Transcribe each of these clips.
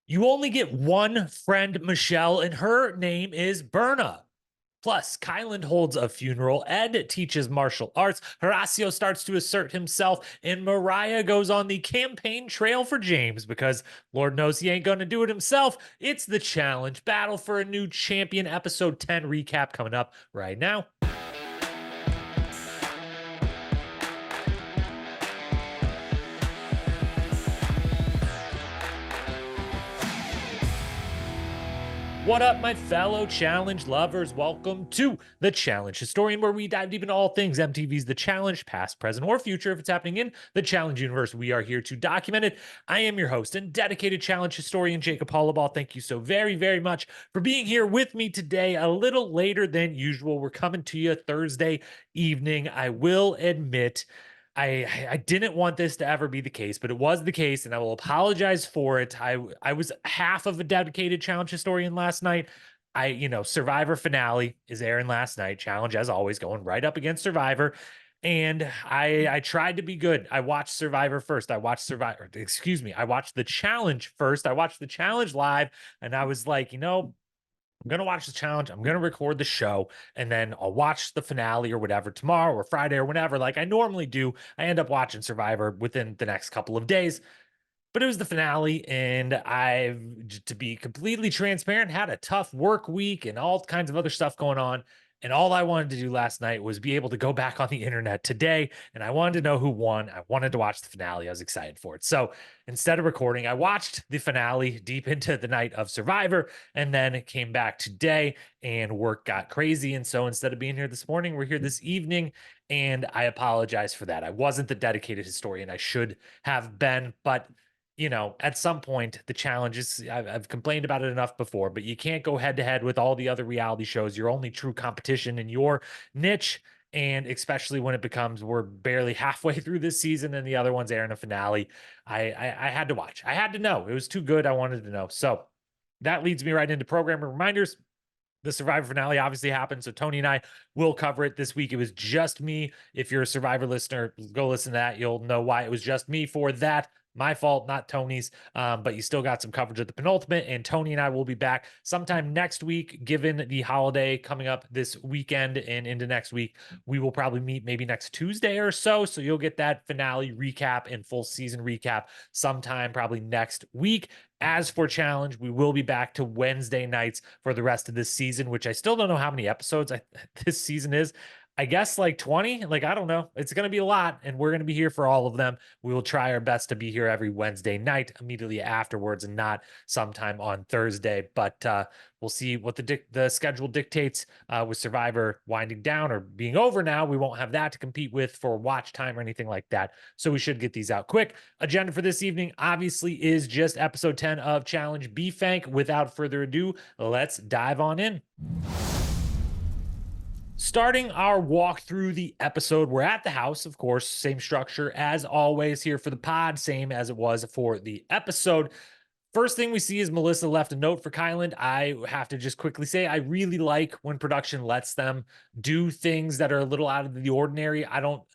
You only get one friend, Michele, and her name is Berna. Plus, Kyland holds a funeral, Ed teaches martial arts, Horacio starts to assert himself, and Moriah goes on the campaign trail for James because Lord knows he ain't going to do it himself. It's the challenge battle for a new champion, episode 10 recap coming up right now. What up, my fellow challenge lovers? Welcome to the Challenge Historian, where we dive deep into all things MTV's The Challenge, past, present, or future. If it's happening in the Challenge universe, we are here to document it. I am your host and dedicated Challenge historian, Jacob Hollaball. Thank you so very, very much for being here with me today. A little later than usual. We're coming to you Thursday evening. I will admit, I didn't want this to ever be the case, but it was the case, and I will apologize for it. I was half of a dedicated challenge historian last night. Survivor finale is airing last night. Challenge, as always, going right up against Survivor. And I tried to be good. I watched Survivor first. I watched Survivor, excuse me. I watched the challenge first. I watched the challenge live, and I was like, I'm going to watch the challenge. I'm going to record the show, and then I'll watch the finale or whatever tomorrow or Friday or whenever, like I normally do. I end up watching Survivor within the next couple of days, but it was the finale. And to be completely transparent, had a tough work week and all kinds of other stuff going on. And all I wanted to do last night was be able to go back on the internet today. And I wanted to know who won. I wanted to watch the finale. I was excited for it. So instead of recording, I watched the finale deep into the night of Survivor and then came back today, and work got crazy. And so instead of being here this morning, we're here this evening. And I apologize for that. I wasn't the dedicated historian I should have been, but at some point, the challenges, I've complained about it enough before, but you can't go head to head with all the other reality shows. Your only true competition in your niche. And especially when it becomes, we're barely halfway through this season and the other one's airing a finale. I had to watch. I had to know. It was too good. I wanted to know. So that leads me right into programming reminders. The Survivor finale obviously happened, so Tony and I will cover it this week. It was just me. If you're a Survivor listener, go listen to that. You'll know why it was just me for that. My fault, not Tony's. But you still got some coverage of the penultimate, and Tony and I will be back sometime next week, given the holiday coming up this weekend and into next week. We will probably meet maybe next Tuesday or so. So you'll get that finale recap and full season recap sometime probably next week. As for challenge, we will be back to Wednesday nights for the rest of this season, which I still don't know how many episodes this season is. I guess like 20, like, I don't know. It's going to be a lot, and we're going to be here for all of them. We will try our best to be here every Wednesday night immediately afterwards and not sometime on Thursday. But we'll see what the schedule dictates with Survivor winding down or being over now. We won't have that to compete with for watch time or anything like that. So we should get these out quick. Agenda for this evening obviously is just episode 10 of Challenge B-Fank. Without further ado, let's dive on in. Starting our walk through the episode, we're at the house, of course, same structure as always here for the pod, same as it was for the episode. First thing we see is Melissa left a note for Kyland. I have to just quickly say, I really like when production lets them do things that are a little out of the ordinary. I don't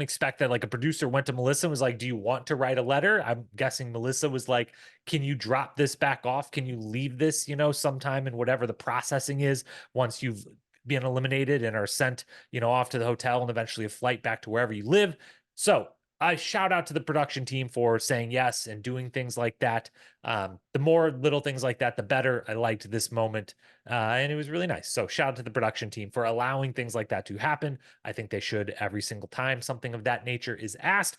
expect that like a producer went to Melissa and was like, do you want to write a letter? I'm guessing Melissa was like, can you drop this back off? Can you leave this, sometime in whatever the processing is once you've been eliminated and are sent, off to the hotel and eventually a flight back to wherever you live. So I shout out to the production team for saying yes and doing things like that. The more little things like that, the better. I liked this moment, and it was really nice. So shout out to the production team for allowing things like that to happen. I think they should every single time something of that nature is asked.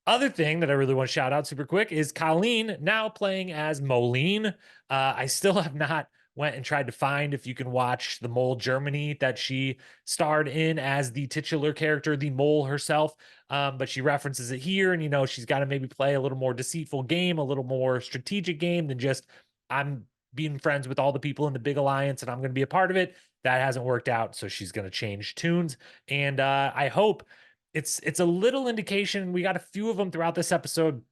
Other thing that I really want to shout out super quick is Colleen now playing as Moline. I still have not went and tried to find if you can watch the Mole Germany that she starred in as the titular character, the mole herself. But she references it here, and she's got to maybe play a little more deceitful game, a little more strategic game than just I'm being friends with all the people in the big alliance and I'm going to be a part of it. That hasn't worked out, so she's going to change tunes. And I hope it's a little indication. We got a few of them throughout this episode.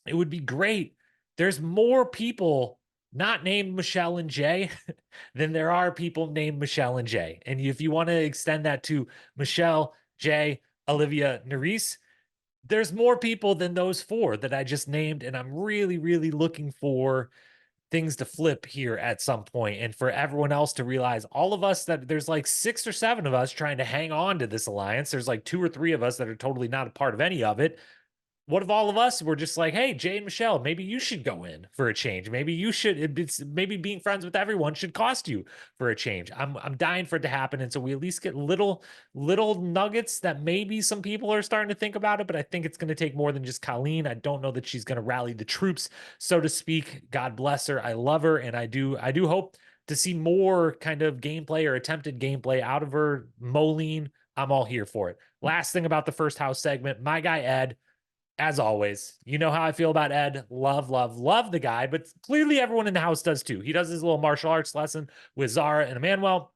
It would be great. There's more people not named Michele and Jay than there are people named Michele and Jay. And if you want to extend that to Michele, Jay, Olivia, Nerys, there's more people than those four that I just named, and I'm really, really looking for things to flip here at some point, and for everyone else to realize, all of us, that there's like 6 or 7 of us trying to hang on to this alliance. There's like 2 or 3 of us that are totally not a part of any of it. What if all of us were just like, hey, Jay and Michelle, maybe you should go in for a change. Maybe you should, maybe being friends with everyone should cost you for a change. I'm dying for it to happen. And so we at least get little nuggets that maybe some people are starting to think about it, but I think it's going to take more than just Colleen. I don't know that she's going to rally the troops, so to speak. God bless her. I love her. And I do hope to see more kind of gameplay or attempted gameplay out of her. Moline, I'm all here for it. Last thing about the first house segment, my guy Ed, as always, you know how I feel about Ed. Love, love, love the guy, but clearly everyone in the house does too. He does his little martial arts lesson with Zara and Emmanuel.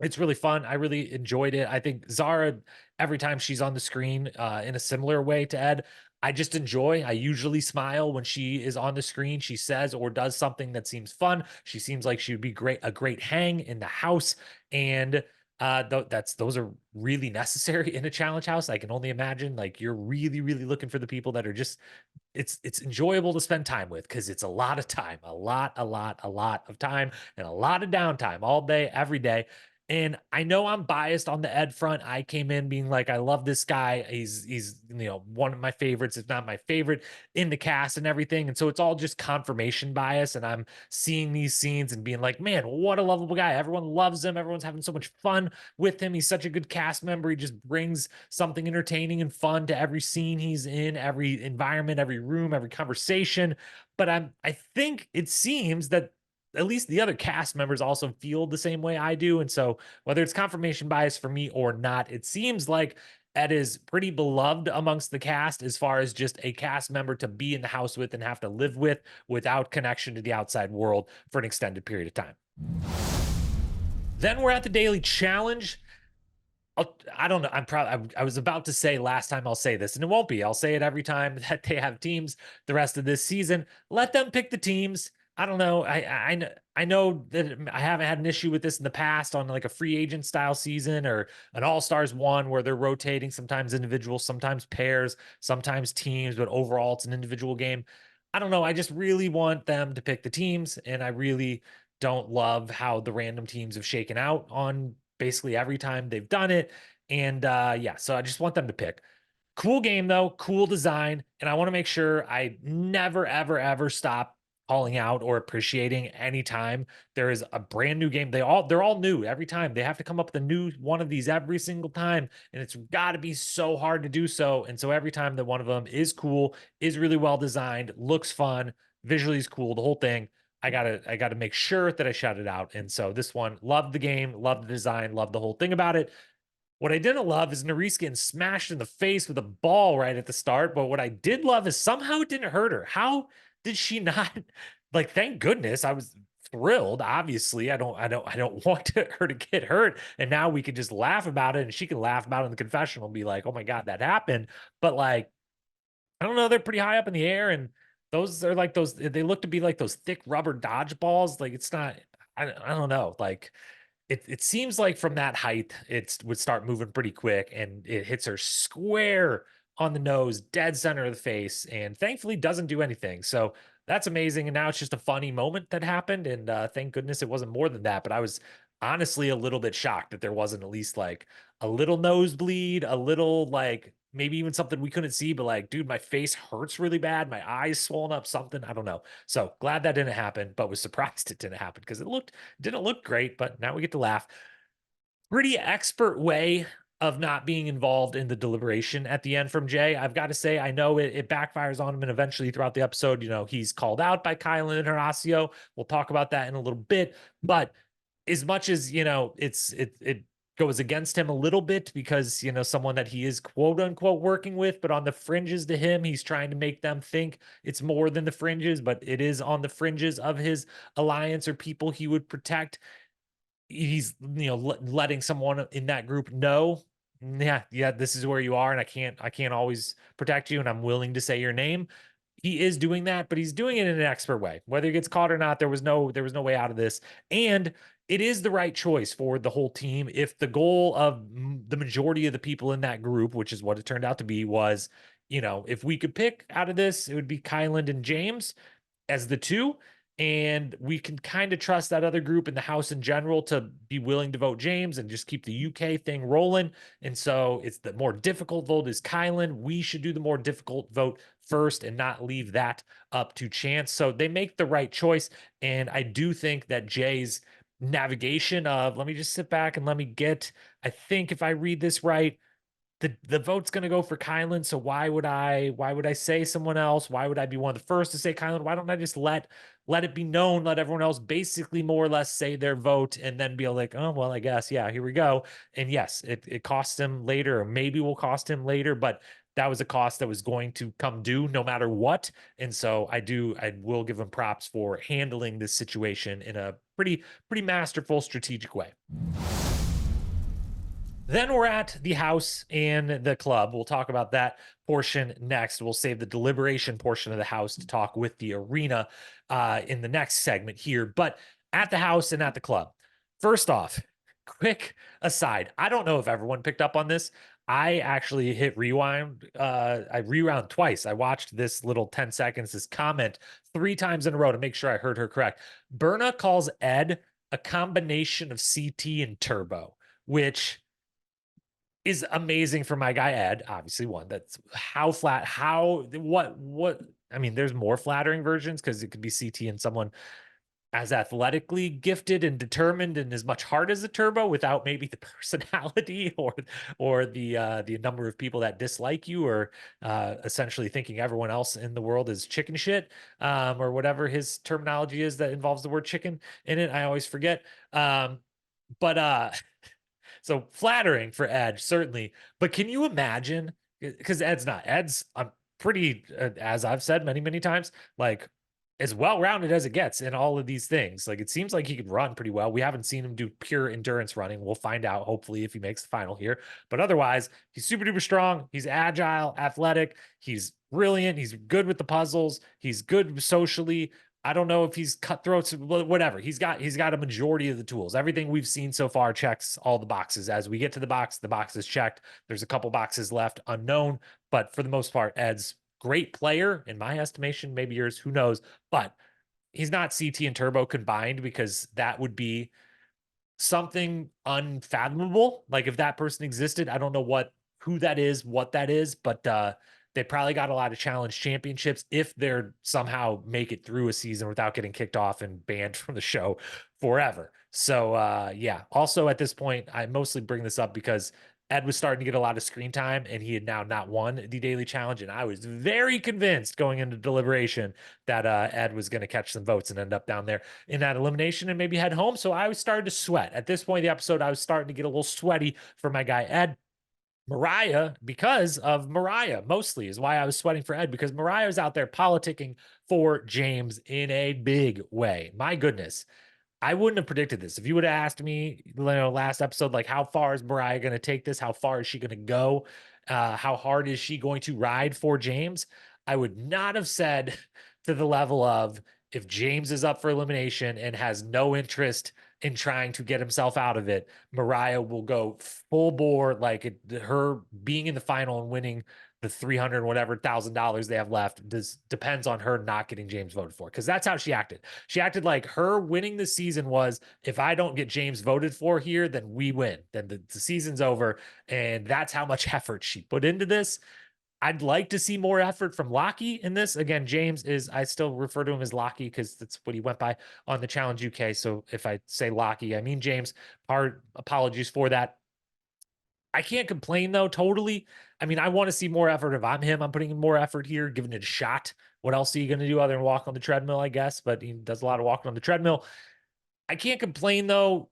It's really fun. I really enjoyed it. I think Zara, every time she's on the screen, in a similar way to Ed, I just enjoy. I usually smile when she is on the screen. She says or does something that seems fun. She seems like she would be a great hang in the house. And those are really necessary in a challenge house. I can only imagine, like, you're really, really looking for the people that are just, it's enjoyable to spend time with, because it's a lot of time, a lot of time, and a lot of downtime all day, every day. And I know I'm biased on the Ed front. I came in being like, I love this guy. He's one of my favorites, if not my favorite, in the cast and everything. And so it's all just confirmation bias. And I'm seeing these scenes and being like, man, what a lovable guy. Everyone loves him. Everyone's having so much fun with him. He's such a good cast member. He just brings something entertaining and fun to every scene he's in, every environment, every room, every conversation. But I think it seems that at least the other cast members also feel the same way I do. And so whether it's confirmation bias for me or not, it seems like Ed is pretty beloved amongst the cast, as far as just a cast member to be in the house with and have to live with without connection to the outside world for an extended period of time. Then we're at the daily challenge. I don't know. I'm proud. I was about to say last time, I'll say this, and it won't be. I'll say it every time that they have teams the rest of this season. Let them pick the teams. I don't know. I know that I haven't had an issue with this in the past on like a free agent style season or an All Stars one, where they're rotating, sometimes individuals, sometimes pairs, sometimes teams, but overall it's an individual game. I don't know. I just really want them to pick the teams, and I really don't love how the random teams have shaken out on basically every time they've done it. And yeah, so I just want them to pick. Cool game though, cool design, and I want to make sure I never, ever, ever stop calling out or appreciating anytime there is a brand new game. They're all new every time. They have to come up with a new one of these every single time, and it's got to be so hard to do so. And so every time that one of them is cool, is really well designed, looks fun, visually is cool, the whole thing, I gotta make sure that I shout it out. And so this one, loved the game, loved the design, loved the whole thing about it. What I didn't love is Nerys getting smashed in the face with a ball right at the start. But what I did love is somehow it didn't hurt her. How did she not? Like, thank goodness. I was thrilled. Obviously, I don't want her to get hurt. And now we can just laugh about it, and she can laugh about it in the confessional and be like, "Oh my god, that happened." But like, I don't know. They're pretty high up in the air, and those are like those. They look to be like those thick rubber dodgeballs. Like, it's not. I don't know. Like, it seems like from that height, it would start moving pretty quick, and it hits her square on the nose, dead center of the face, and thankfully doesn't do anything. So that's amazing. And now it's just a funny moment that happened, and thank goodness it wasn't more than that. But I was honestly a little bit shocked that there wasn't at least like a little nosebleed, a little like maybe even something we couldn't see, but like, dude, my face hurts really bad, my eyes swollen up, something. I don't know. So glad that didn't happen, but was surprised it didn't happen because it didn't look great, but now we get to laugh. Pretty expert way of not being involved in the deliberation at the end from Jay. I've got to say, I know it backfires on him, and eventually throughout the episode, he's called out by Kyland and Horacio. We'll talk about that in a little bit. But as much as it goes against him a little bit because someone that he is quote unquote working with, but on the fringes to him, he's trying to make them think it's more than the fringes, but it is on the fringes of his alliance or people he would protect. He's letting someone in that group know, yeah, this is where you are, and I can't always protect you, and I'm willing to say your name. He is doing that, but he's doing it in an expert way. Whether he gets caught or not, there was no way out of this. And it is the right choice for the whole team. If the goal of the majority of the people in that group, which is what it turned out to be, was if we could pick out of this, it would be Kyland and James as the two. And we can kind of trust that other group in the House in general to be willing to vote James and just keep the UK thing rolling. And so it's the more difficult vote is Kylan. We should do the more difficult vote first and not leave that up to chance. So they make the right choice. And I do think that Jay's navigation of, let me just sit back and let me get, I think if I read this right, the vote's going to go for Kylan. So why would I say someone else? Why would I be one of the first to say Kylan? Why don't I just let it be known, let everyone else basically more or less say their vote and then be like, oh, well, I guess, yeah, here we go. And yes, it cost him later, or maybe will cost him later, but that was a cost that was going to come due no matter what. And so I will give him props for handling this situation in a pretty masterful, strategic way. Then we're at the house and the club. We'll talk about that portion next. We'll save the deliberation portion of the house to talk with the arena in the next segment here. But at the house and at the club, first off, quick aside. I don't know if everyone picked up on this. I actually hit rewind. I rewound twice. I watched this little 10 seconds, this comment 3 times in a row to make sure I heard her correct. Berna calls Ed a combination of CT and Turbo, which is amazing for my guy Ed. Obviously, one that's what I mean, there's more flattering versions because it could be CT and someone as athletically gifted and determined and as much heart as a Turbo without maybe the personality or the number of people that dislike you, or essentially thinking everyone else in the world is chicken shit, or whatever his terminology is that involves the word chicken in it. I always forget. But so flattering for Ed, certainly. But can you imagine? Because Ed's I'm pretty, as I've said many, many times, like as well-rounded as it gets in all of these things. Like it seems like he could run pretty well. We haven't seen him do pure endurance running. We'll find out hopefully if he makes the final here. But otherwise, he's super duper strong. He's agile, athletic. He's brilliant. He's good with the puzzles. He's good socially. I don't know if he's cutthroats, whatever. He's got a majority of the tools. Everything we've seen so far checks all the boxes. As we get to the box is checked. There's a couple boxes left unknown, but for the most part, Ed's great player in my estimation, maybe yours, who knows, but he's not CT and Turbo combined, because that would be something unfathomable. Like if that person existed, I don't know who that is, what that is, but they probably got a lot of challenge championships if they're somehow make it through a season without getting kicked off and banned from the show forever. So yeah, also at this point, I mostly bring this up because Ed was starting to get a lot of screen time and he had now not won the daily challenge. And I was very convinced going into deliberation that Ed was going to catch some votes and end up down there in that elimination and maybe head home. So I was starting to sweat. At this point in the episode, I was starting to get a little sweaty for my guy Ed. Moriah, because of Moriah, mostly is why I was sweating for Ed, because Moriah was out there politicking for James in a big way. My goodness. I wouldn't have predicted this. If you would have asked me, last episode, like how far is Moriah going to take this? How far is she going to go? How hard is she going to ride for James? I would not have said to the level of, if James is up for elimination and has no interest in trying to get himself out of it, Moriah will go full bore, like her being in the final and winning the 300 whatever $1,000 they have left depends on her not getting James voted for, because that's how she acted. She acted like her winning the season was, if I don't get James voted for here, then we win, then the season's over. And that's how much effort she put into this. I'd like to see more effort from Lockie in this. Again, James is, I still refer to him as Lockie because that's what he went by on the Challenge UK. So if I say Lockie, I mean James. Apologies for that. I can't complain though, totally. I mean, I want to see more effort. If I'm him, I'm putting in more effort here, giving it a shot. What else are you going to do other than walk on the treadmill, I guess? But he does a lot of walking on the treadmill. I can't complain though,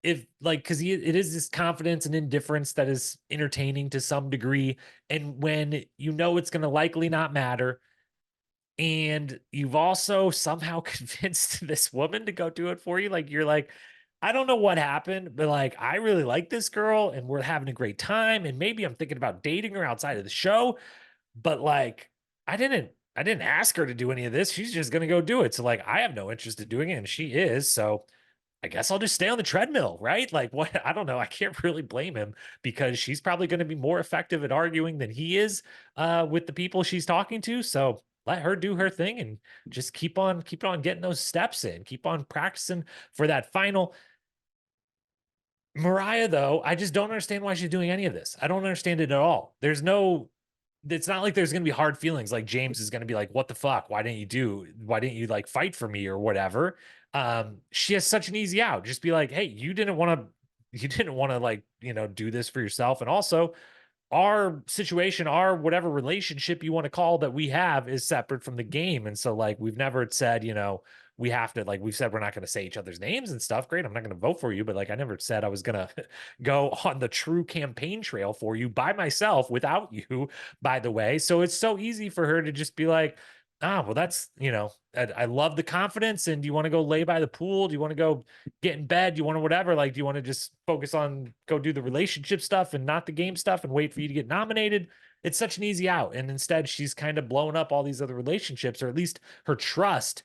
because it is this confidence and indifference that is entertaining to some degree. And when it's going to likely not matter, and you've also somehow convinced this woman to go do it for you, like you're like, I don't know what happened, but like I really like this girl and we're having a great time, and maybe I'm thinking about dating her outside of the show, but like I didn't ask her to do any of this. She's just going to go do it. So like I have no interest in doing it and she is. So I guess I'll just stay on the treadmill, right? Like, what? I don't know. I can't really blame him because she's probably going to be more effective at arguing than he is with the people she's talking to. So let her do her thing and just keep on getting those steps in, keep on practicing for that final. Moriah, though, I just don't understand why she's doing any of this. I don't understand it at all. It's not like there's going to be hard feelings. Like James is going to be like, what the fuck? Why didn't you like fight for me or whatever? She has such an easy out. Just be like, hey, you didn't want to like, do this for yourself. And also, our situation, our whatever relationship you want to call that we have is separate from the game. And so, like, we've never said, we have to, like, we've said we're not going to say each other's names and stuff. Great. I'm not going to vote for you. But, like, I never said I was going to go on the true campaign trail for you by myself without you, by the way. So it's so easy for her to just be like, well, that's, I love the confidence. And do you want to go lay by the pool? Do you want to go get in bed? Do you want to whatever? Like, do you want to just focus on go do the relationship stuff and not the game stuff and wait for you to get nominated? It's such an easy out. And instead, she's kind of blowing up all these other relationships, or at least her trust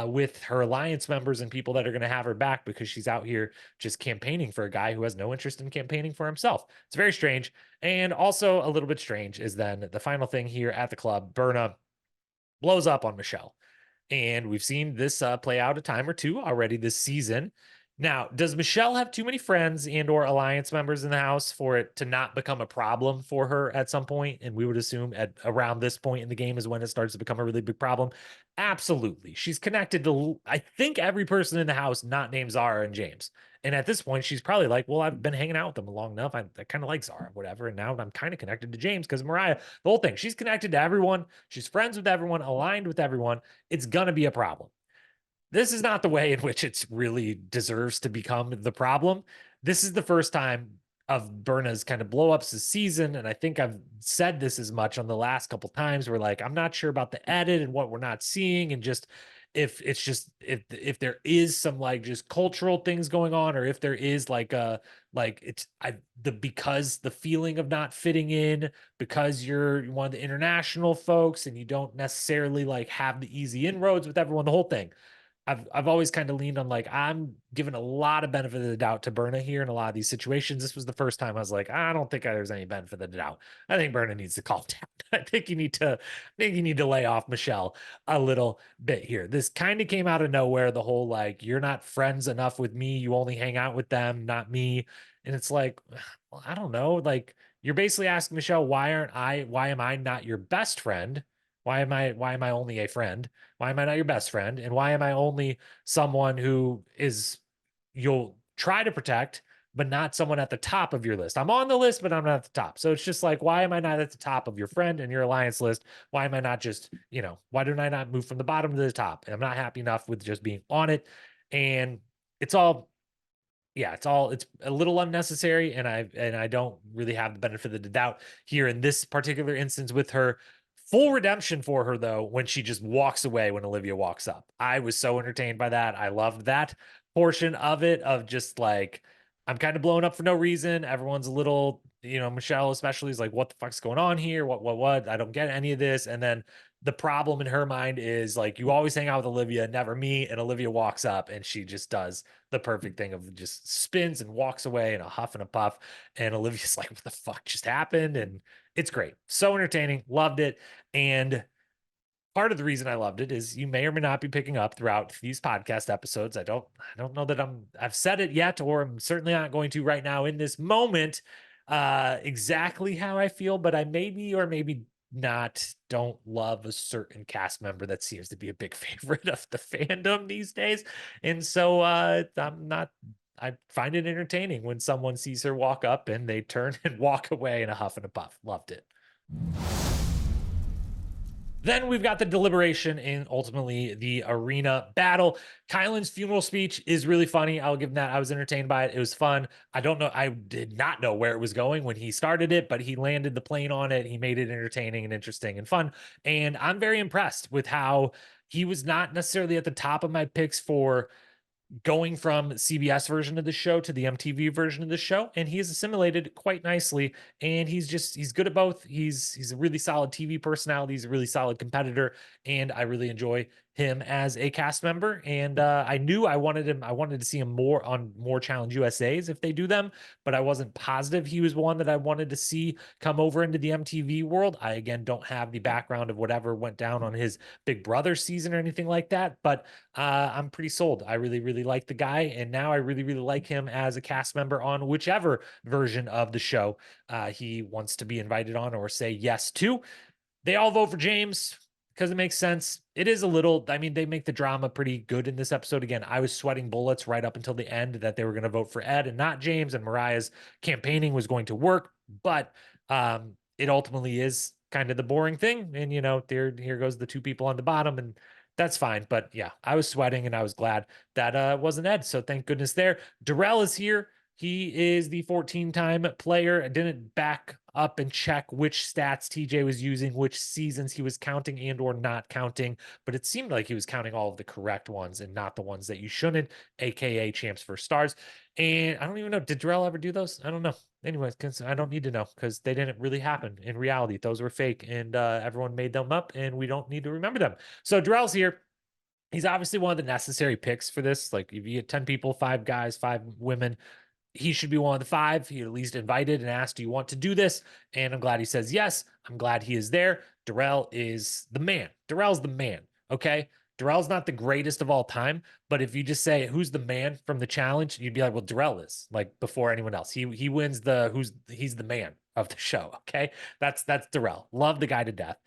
with her alliance members and people that are going to have her back because she's out here just campaigning for a guy who has no interest in campaigning for himself. It's very strange. And also a little bit strange is then the final thing here at the club, Berna blows up on Michele. And we've seen this play out a time or two already this season. Now, does Michele have too many friends and or alliance members in the house for it to not become a problem for her at some point? And we would assume at around this point in the game is when it starts to become a really big problem. Absolutely. She's connected to, I think, every person in the house not named Zara and James. And at this point, she's probably like, well, I've been hanging out with them long enough. I kind of like Zara, whatever. And now I'm kind of connected to James because Moriah, the whole thing, she's connected to everyone. She's friends with everyone, aligned with everyone. It's going to be a problem. This is not the way in which it's really deserves to become the problem. This is the first time of Berna's kind of blow ups this season. And I think I've said this as much on the last couple times where like, I'm not sure about the edit and what we're not seeing. And just if it's just, if there is some like just cultural things going on, or if there is like because the feeling of not fitting in, because you're one of the international folks and you don't necessarily like have the easy inroads with everyone, the whole thing. I've always kind of leaned on like I'm giving a lot of benefit of the doubt to Berna here in a lot of these situations. This was the first time I was like, I don't think there's any benefit of the doubt. I think Berna needs to calm down. I think you need to lay off Michele a little bit here. This kind of came out of nowhere. The whole like you're not friends enough with me. You only hang out with them, not me. And it's like, well, I don't know. Like you're basically asking Michele, why am I not your best friend? Why am I only a friend? Why am I not your best friend? And why am I only someone who is you'll try to protect, but not someone at the top of your list? I'm on the list, but I'm not at the top. So it's just like, why am I not at the top of your friend and your alliance list? Why am I not just, why don't I not move from the bottom to the top? And I'm not happy enough with just being on it. And it's all it's a little unnecessary, and I don't really have the benefit of the doubt here in this particular instance with her. Full redemption for her though when she just walks away when Olivia walks up. I was so entertained by that. I loved that portion of it, of just like I'm kind of blown up for no reason. Everyone's a little, Michele especially is like, what the fuck's going on here? What? I don't get any of this. And then the problem in her mind is like, you always hang out with Olivia, never me. And Olivia walks up and she just does the perfect thing of just spins and walks away in a huff and a puff. And Olivia's like, what the fuck just happened? And it's great. So entertaining. Loved it. And part of the reason I loved it is you may or may not be picking up throughout these podcast episodes. I don't know that I've said it yet, or I'm certainly not going to right now in this moment, exactly how I feel, but I maybe or maybe not don't love a certain cast member that seems to be a big favorite of the fandom these days. And so I find it entertaining when someone sees her walk up and they turn and walk away in a huff and a puff. Loved it. Then we've got the deliberation and ultimately the arena battle. Kyland's funeral speech is really funny. I'll give him that. I was entertained by it. It was fun. I don't know. I did not know where it was going when he started it, but he landed the plane on it. He made it entertaining and interesting and fun. And I'm very impressed with how he was not necessarily at the top of my picks for going from CBS version of the show to the MTV version of the show, and he has assimilated quite nicely. And he's good at both. He's a really solid TV personality. He's a really solid competitor, and I really enjoy him as a cast member, and I knew I wanted to see him more on more Challenge USAs if they do them, but I wasn't positive he was one that I wanted to see come over into the MTV world. I again don't have the background of whatever went down on his Big Brother season or anything like that, but I'm pretty sold. I really, really like the guy, and now I really, really like him as a cast member on whichever version of the show he wants to be invited on or say yes to. They all vote for James because it makes sense. It is a little, I mean, they make the drama pretty good in this episode. Again, I was sweating bullets right up until the end that they were going to vote for Ed and not James, and Moriah's campaigning was going to work, but it ultimately is kind of the boring thing. And, here goes the two people on the bottom, and that's fine. But yeah, I was sweating and I was glad that wasn't Ed. So thank goodness there. Darrell is here. He is the 14-time player. I didn't back up and check which stats TJ was using, which seasons he was counting and or not counting, but it seemed like he was counting all of the correct ones and not the ones that you shouldn't, aka Champs for Stars. And I don't even know, did Darrell ever do those? I don't know. Anyways, I don't need to know because they didn't really happen in reality. Those were fake, and everyone made them up, and we don't need to remember them. So Darrell's here. He's obviously one of the necessary picks for this. Like if you get 10 people, 5 guys, 5 women, he should be one of the 5. He at least invited and asked, do you want to do this? And I'm glad he says yes. I'm glad he is there. Darrell is the man. Darrell's the man. Okay. Darrell's not the greatest of all time, but if you just say who's the man from the challenge, you'd be like, well, Darrell is, like, before anyone else. He wins he's the man of the show. Okay. That's Darrell. Love the guy to death.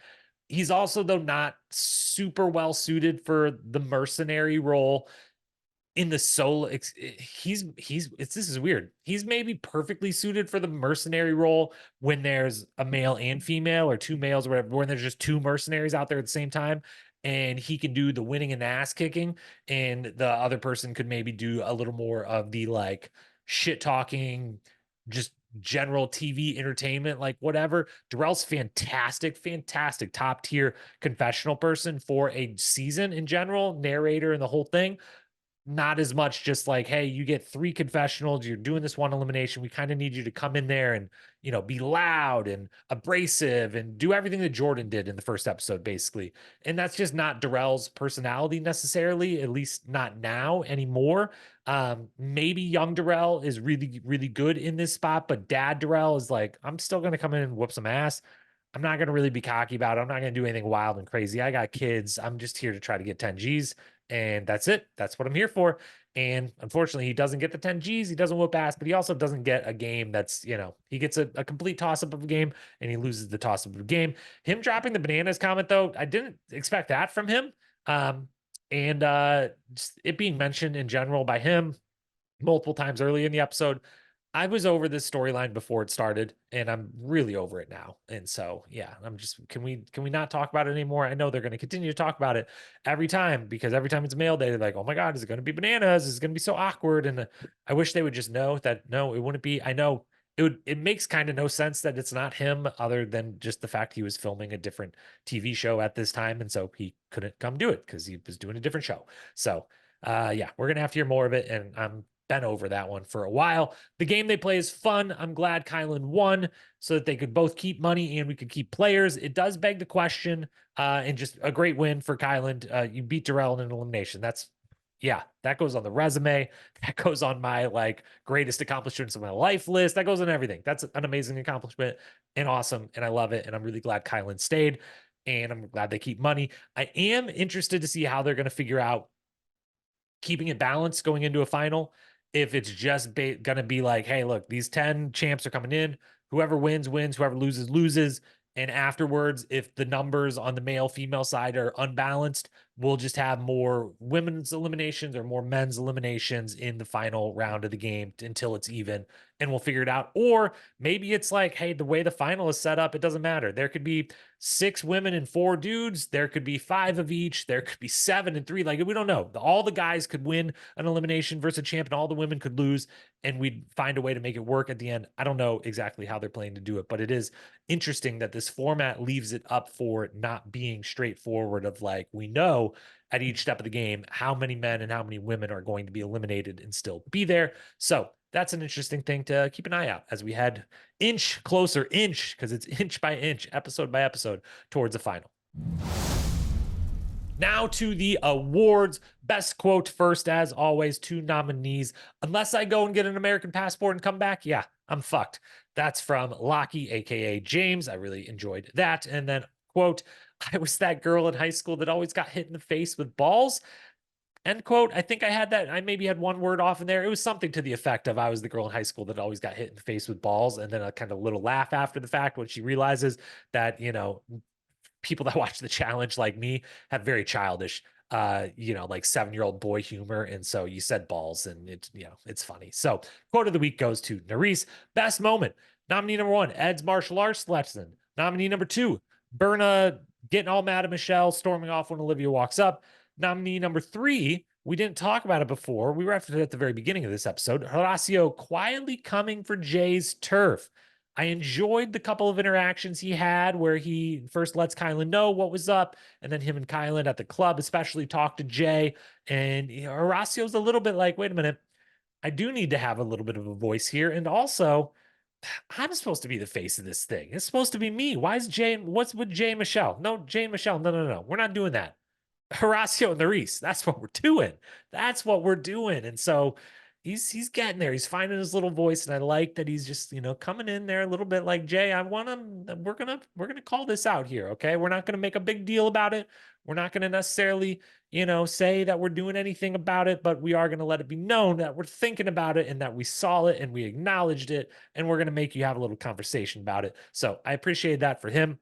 He's also, though, not super well suited for the mercenary role in the solo. This is weird. He's maybe perfectly suited for the mercenary role when there's a male and female, or 2 males, or whatever, when there's just 2 mercenaries out there at the same time, and he can do the winning and ass kicking, and the other person could maybe do a little more of the like shit talking, just general TV entertainment, like whatever. Darrell's fantastic, top tier confessional person for a season in general, narrator and the whole thing. Not as much just like, hey, you get 3 confessionals, you're doing this one elimination, we kind of need you to come in there and be loud and abrasive and do everything that Jordan did in the first episode, basically. And that's just not Darrell's personality necessarily, at least not now anymore. Maybe young Darrell is really, really good in this spot, but dad Darrell is like, I'm still going to come in and whoop some ass. I'm not going to really be cocky about it. I'm not going to do anything wild and crazy. I got kids. I'm just here to try to get 10 G's, and that's it. That's what I'm here for. And unfortunately, he doesn't get the 10 G's. He doesn't whoop ass, but he also doesn't get a game that's, he gets a complete toss-up of a game, and he loses the toss-up of a game. Him dropping the bananas comment, though, I didn't expect that from him. And just it being mentioned in general by him multiple times early in the episode. I was over this storyline before it started, and I'm really over it now. And so, yeah, I'm just, can we not talk about it anymore? I know they're going to continue to talk about it every time, because every time it's mail day, they're like, oh my God, is it going to be bananas? Is it going to be so awkward? And I wish they would just know that, no, it wouldn't be. I know it makes kind of no sense that it's not him, other than just the fact he was filming a different TV show at this time. And so he couldn't come do it because he was doing a different show. So, yeah, we're going to have to hear more of it. And I'm been over that one for a while. The game they play is fun. I'm glad Kyland won so that they could both keep money and we could keep players. It does beg the question, and just a great win for Kyland. You beat Darrell in an elimination. That goes on the resume. That goes on my greatest accomplishments of my life list. That goes on everything. That's an amazing accomplishment and awesome. And I love it. And I'm really glad Kyland stayed, and I'm glad they keep money. I am interested to see how they're going to figure out keeping it balanced going into a final. If it's just going to be like, hey, look, these 10 champs are coming in. Whoever wins, wins. Whoever loses, loses. And afterwards, if the numbers on the male female side are unbalanced, we'll just have more women's eliminations or more men's eliminations in the final round of the game until it's even, and we'll figure it out. Or maybe it's like, hey, the way the final is set up, it doesn't matter. There could be 6 women and 4 dudes. There could be 5 of each. There could be 7 and 3. We don't know. All the guys could win an elimination versus a champ, and all the women could lose, and we'd find a way to make it work at the end. I don't know exactly how they're planning to do it, but it is interesting that this format leaves it up for not being straightforward of we know at each step of the game how many men and how many women are going to be eliminated and still be there. So that's an interesting thing to keep an eye out as we head inch closer, because it's inch by inch, episode by episode, towards the final. Now to the awards. Best quote first, as always, 2 nominees. Unless I go and get an American passport and come back, yeah, I'm fucked. That's from Lockie, aka James. I really enjoyed that. And then quote, I was that girl in high school that always got hit in the face with balls. End quote. I think I had that. I maybe had one word off in there. It was something to the effect of I was the girl in high school that always got hit in the face with balls. And then a kind of little laugh after the fact when she realizes that, people that watch the challenge like me have very childish like 7-year-old boy humor, and so you said balls and it's funny. So quote of the week goes to Nerys. Best moment, nominee number 1, Ed's martial arts lesson. Nominee number 2, Berna getting all mad at Michele storming off when Olivia walks up. Nominee number 3, we didn't talk about it before, we referenced it at the very beginning of this episode, Horacio quietly coming for Jay's turf. I enjoyed the couple of interactions he had where he first lets Kyland know what was up, and then him and Kyland at the club especially talk to Jay. And Horacio's a little bit like, wait a minute, I do need to have a little bit of a voice here. And also, I'm supposed to be the face of this thing. It's supposed to be me. Why is Jay, what's with Jay and Michele? No, Jay and Michele, no. We're not doing that. Horacio and Nerys, that's what we're doing. That's what we're doing. And so he's getting there. He's finding his little voice, and I like that he's just coming in there a little bit like, Jay, I want to. We're gonna call this out here, okay? We're not gonna make a big deal about it. We're not gonna necessarily say that we're doing anything about it, but we are gonna let it be known that we're thinking about it and that we saw it and we acknowledged it, and we're gonna make you have a little conversation about it. So I appreciate that for him.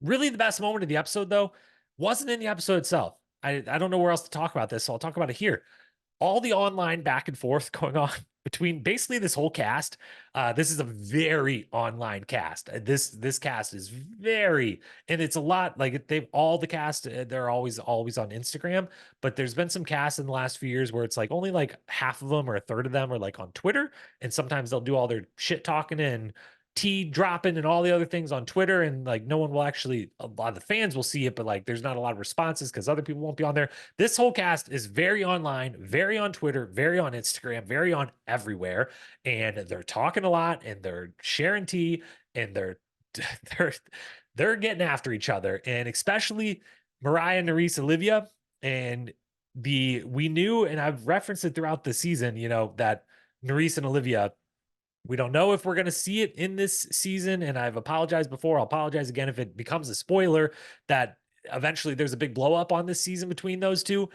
Really, the best moment of the episode, though, wasn't in the episode itself. I don't know where else to talk about this, so I'll talk about it here. All the online back and forth going on between basically this whole cast. This is a very online cast. This cast is very, and it's a lot like they've all the cast. They're always on Instagram, but there's been some casts in the last few years where it's like only like half of them or a third of them are like on Twitter, and sometimes they'll do all their shit talking and tea dropping and all the other things on Twitter, and like no one will actually, a lot of the fans will see it, but like there's not a lot of responses because other people won't be on there. This whole cast is very online, very on Twitter, very on Instagram, very on everywhere, and they're talking a lot and they're sharing tea, and they're they're getting after each other, and especially Moriah, Nerys, Olivia. And we knew, and I've referenced it throughout the season, that Nerys and Olivia, we don't know if we're going to see it in this season, and I've apologized before. I'll apologize again if it becomes a spoiler that eventually there's a big blow up on this season between those two.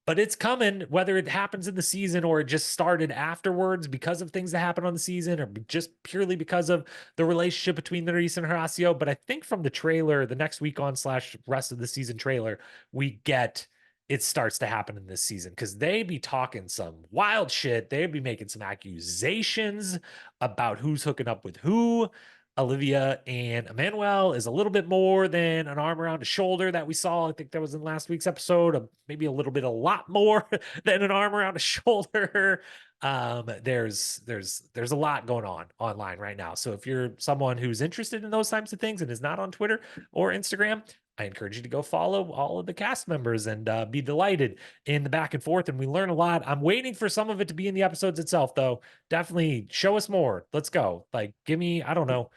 But it's coming, whether it happens in the season or it just started afterwards because of things that happen on the season, or just purely because of the relationship between Nerys and Horacio. But I think from the trailer, the next week on / rest of the season trailer, we get it starts to happen in this season, because they be talking some wild shit. They'd be making some accusations about who's hooking up with who. Olivia and Emmanuel is a little bit more than an arm around a shoulder that we saw. I think that was in last week's episode. Maybe a lot more than an arm around a shoulder. There's a lot going on online right now. So if you're someone who's interested in those types of things and is not on Twitter or Instagram, I encourage you to go follow all of the cast members and be delighted in the back and forth. And we learn a lot. I'm waiting for some of it to be in the episodes itself, though. Definitely show us more. Let's go. Like, give me, I don't know,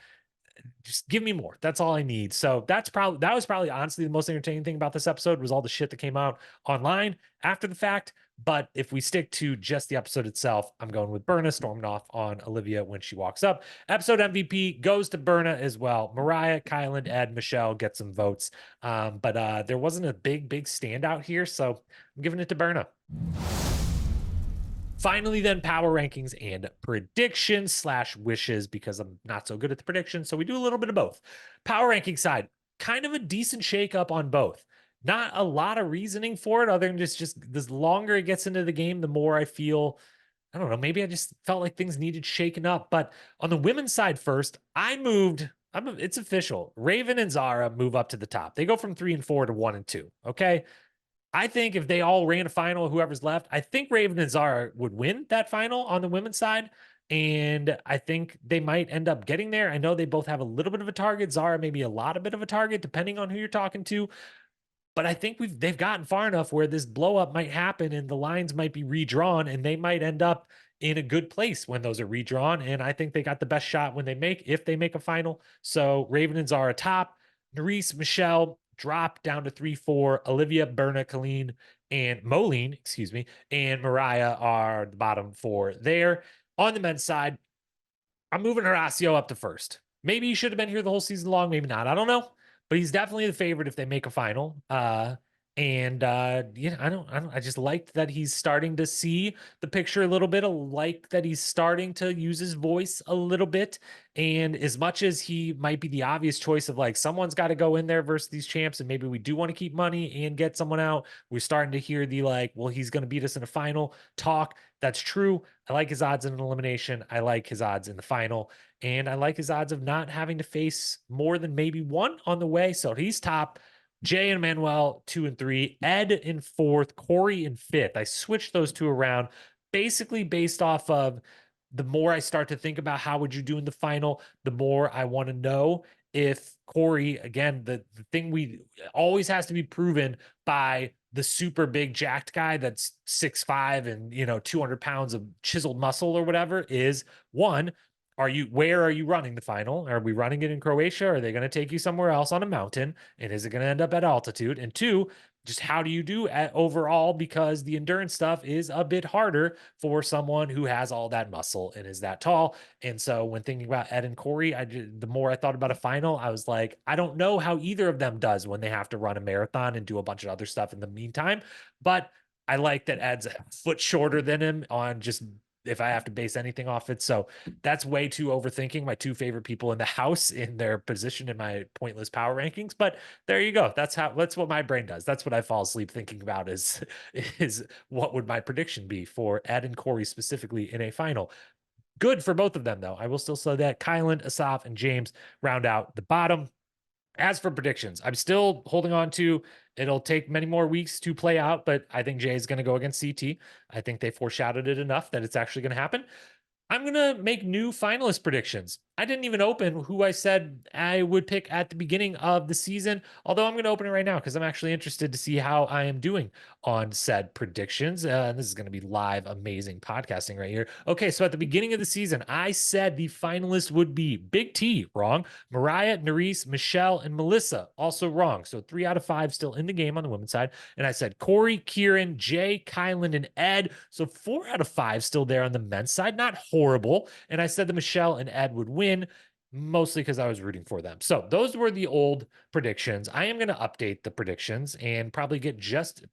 just give me more. That's all I need. So that was probably honestly the most entertaining thing about this episode, was all the shit that came out online after the fact. But if we stick to just the episode itself, I'm going with Berna storming off on Olivia when she walks up. Episode MVP goes to Berna as well. Moriah, Kyland, Ed, Michele get some votes. But there wasn't a big standout here, so I'm giving it to Berna. Finally, then, power rankings and predictions / wishes, because I'm not so good at the predictions. So we do a little bit of both. Power ranking side, kind of a decent shakeup on both. Not a lot of reasoning for it, other than just the longer it gets into the game, the more I feel, I don't know, maybe I just felt like things needed shaken up. But on the women's side first, it's official. Raven and Zara move up to the top. They go from 3 and 4 to 1 and 2. Okay. I think if they all ran a final, whoever's left, I think Raven and Zara would win that final on the women's side. And I think they might end up getting there. I know they both have a little bit of a target. Zara maybe a lot of bit of a target, depending on who you're talking to. But I think they've gotten far enough where this blow up might happen and the lines might be redrawn, and they might end up in a good place when those are redrawn. And I think they got the best shot if they make a final. So Raven and Zara top, Nerys, Michele, drop down to 3-4. Olivia, Berna, Kyland, and Moline, excuse me, and Moriah are the bottom four there. On the men's side, I'm moving Horacio up to first. Maybe he should have been here the whole season long, maybe not. I don't know. But he's definitely the favorite if they make a final. Yeah, I just liked that he's starting to see the picture a little bit. I like that he's starting to use his voice a little bit. And as much as he might be the obvious choice of like someone's got to go in there versus these champs, and maybe we do want to keep money and get someone out, we're starting to hear the like, well, he's going to beat us in a final talk. That's true. I like his odds in an elimination. I like his odds in the final. And I like his odds of not having to face more than maybe one on the way. So he's top. Jay and Manuel 2 and 3, Ed in 4th, Corey in 5th. I switched those two around basically based off of the more I start to think about how would you do in the final, the more I want to know if Corey, again, the thing we always has to be proven by the super big jacked guy that's 6'5" and 200 pounds of chiseled muscle or whatever is one, where are you running the final? Are we running it in Croatia? Are they going to take you somewhere else on a mountain? And is it going to end up at altitude? And two, just how do you do at overall? Because the endurance stuff is a bit harder for someone who has all that muscle and is that tall. And so when thinking about Ed and Corey, the more I thought about a final, I was like, I don't know how either of them does when they have to run a marathon and do a bunch of other stuff in the meantime. But I like that Ed's a foot shorter than him on just if I have to base anything off it. So that's way too overthinking my two favorite people in the house in their position in my pointless power rankings. But there you go. That's what my brain does. That's what I fall asleep thinking about is what would my prediction be for Ed and Corey specifically in a final. Good for both of them, though. I will still say that Kyland, Asaf, and James round out the bottom. As for predictions, I'm still holding on to it'll take many more weeks to play out, but I think Jay is going to go against CT. I think they foreshadowed it enough that it's actually going to happen. I'm going to make new finalist predictions. I didn't even open who I said I would pick at the beginning of the season, although I'm going to open it right now because I'm actually interested to see how I am doing on said predictions. This is going to be live, amazing podcasting right here. Okay, so at the beginning of the season, I said the finalists would be Big T, wrong. Moriah, Nerese, Michele, and Melissa, also wrong. So 3 out of 5 still in the game on the women's side. And I said Corey, Kieran, Jay, Kyland, and Ed. So 4 out of 5 still there on the men's side. Not horrible. And I said that Michele and Ed would win, mostly because I was rooting for them. So those were the old predictions. I am going to update the predictions and probably get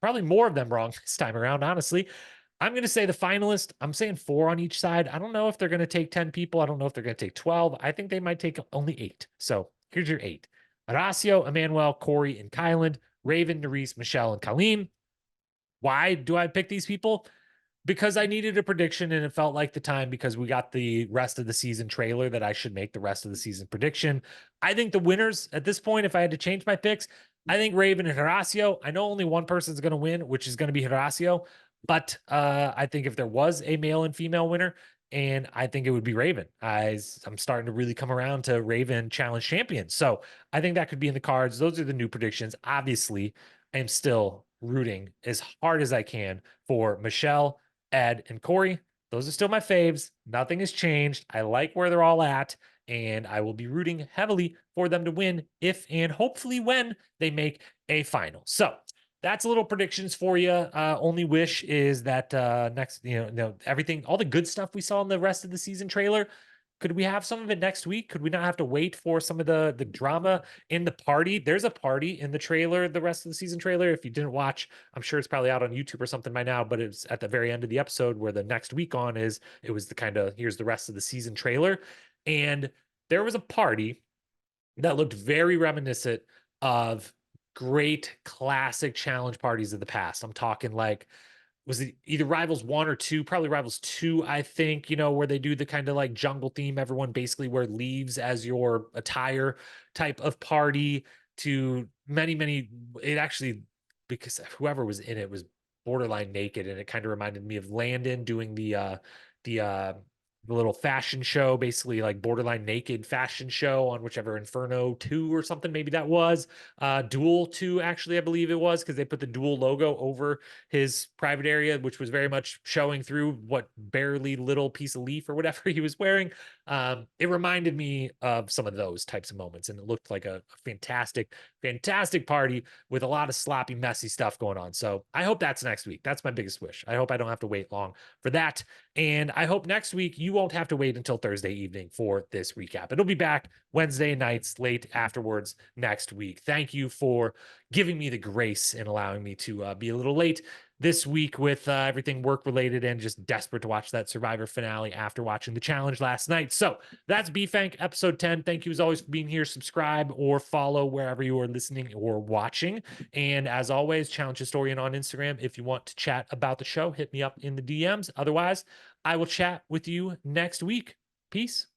probably more of them wrong this time around, honestly. I'm going to say the finalist, I'm saying 4 on each side. I don't know if they're going to take 10 people. I don't know if they're going to take 12. I think they might take only 8. So here's your 8. Horacio, Emmanuel, Corey, and Kyland, Raven, Nerese, Michele, and Kyland. Why do I pick these people? Because I needed a prediction and it felt like the time because we got the rest of the season trailer that I should make the rest of the season prediction. I think the winners at this point, if I had to change my picks, I think Raven and Horacio. I know only one person's going to win, which is going to be Horacio. But I think if there was a male and female winner, and I think it would be Raven. I'm starting to really come around to Raven Challenge Champion. So I think that could be in the cards. Those are the new predictions. Obviously, I am still rooting as hard as I can for Michele, Ed, and Corey. Those are still my faves. Nothing has changed. I like where they're all at, and I will be rooting heavily for them to win if and hopefully when they make a final. So that's a little predictions for you. Only wish is that next, everything, all the good stuff we saw in the rest of the season trailer. Could we have some of it next week? Could we not have to wait for some of the drama in the party? There's a party in the trailer, the rest of the season trailer. If you didn't watch, I'm sure it's probably out on YouTube or something by now, but it's at the very end of the episode where the next week on it was the kind of, here's the rest of the season trailer. And there was a party that looked very reminiscent of great classic challenge parties of the past. I'm talking like, was it either Rivals 1 or 2? Probably Rivals 2, I think, where they do the kind of like jungle theme. Everyone basically wear leaves as your attire type of party to many. It actually, because whoever was in it was borderline naked, and it kind of reminded me of Landon doing the the little fashion show, basically like borderline naked fashion show on whichever Inferno 2 or something, maybe that was. Duel 2, actually, I believe it was, because they put the Duel logo over his private area, which was very much showing through what barely little piece of leaf or whatever he was wearing. It reminded me of some of those types of moments, and it looked like a fantastic, fantastic party with a lot of sloppy, messy stuff going on. So I hope that's next week. That's my biggest wish. I hope I don't have to wait long for that. And I hope next week you won't have to wait until Thursday evening for this recap. It'll be back Wednesday nights, late afterwards next week. Thank you for giving me the grace and allowing me to be a little late this week with everything work related, and just desperate to watch that Survivor finale after watching the challenge last night. So that's BFank episode 10. Thank you as always for being here. Subscribe or follow wherever you are listening or watching. And as always, Challenge Historian on Instagram. If you want to chat about the show, hit me up in the DMs. Otherwise, I will chat with you next week. Peace.